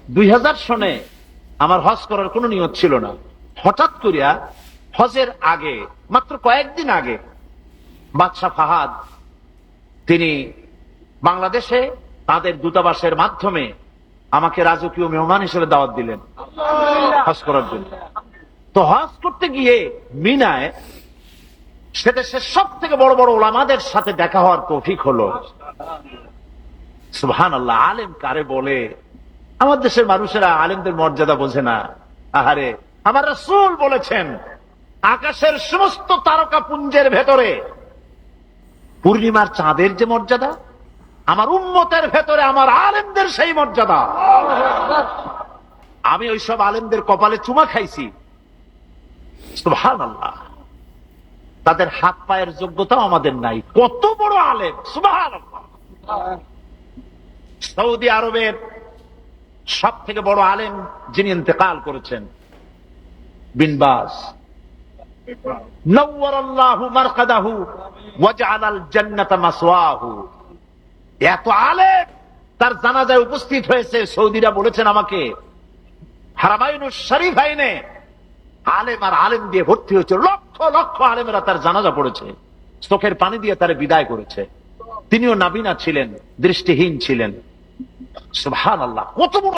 2000 সনে আমার হজ করার কোনো নিয়ত ছিল না। হঠাৎ করিয়া হজের আগে, মাত্র কয়েকদিন আগে, বাদশাহ ফাহাদ তিনি বাংলাদেশে তাদের দূতাবাসের মাধ্যমে আমাকে রাজকীয় মেহমান হিসেবে দাওয়াত দিলেন হজ করার জন্য। তো হজ করতে গিয়ে মিনায় সে দেশের সব থেকে বড় বড় ওলামাদের সাথে দেখা হওয়ার তৌফিক হলো। সুবহানাল্লাহ, আলেম কারে বলে? আমার দেশের মানুষেরা আলেমদের মর্যাদা বোঝে না। আহারে, আমার রাসূল বলেছেন আকাশের সমস্ত তারকা পুঞ্জের ভেতরে পূর্ণিমার চাঁদের যে মর্যাদা, আমার উম্মতের ভেতরে আমার আলেমদের সেই মর্যাদা। আমি ওইসব আলেমদের কপালে চুমা খাইছি। সুবহানাল্লাহ, তাদের হাত পায়ের যোগ্যতাও আমাদের নাই। কত বড় আলেম! সুবহানাল্লাহ। সৌদি আরবের সব থেকে বড় আলেম যিনি ইন্তেকাল করেছেন, বিন বাজ, নওয়ারাল্লাহু মারকাদাহু ওয়া জাআলাল জান্নাতা মাসওয়াহু। এত আলেম তার জানাজায় উপস্থিত হয়েছে। সৌদিরা বলেছেন আমাকে, হারামাইনুশ শরীফাইনে আলেম আর আলেম দিয়ে ভর্তি হয়েছে। লক্ষ লক্ষ আলেমেরা তার জানাজা পড়েছে, চোখের পানি দিয়ে তার বিদায় করেছে। তিনিও নাবিনা ছিলেন, দৃষ্টিহীন ছিলেন। সুবহানাল্লাহ, কত বড়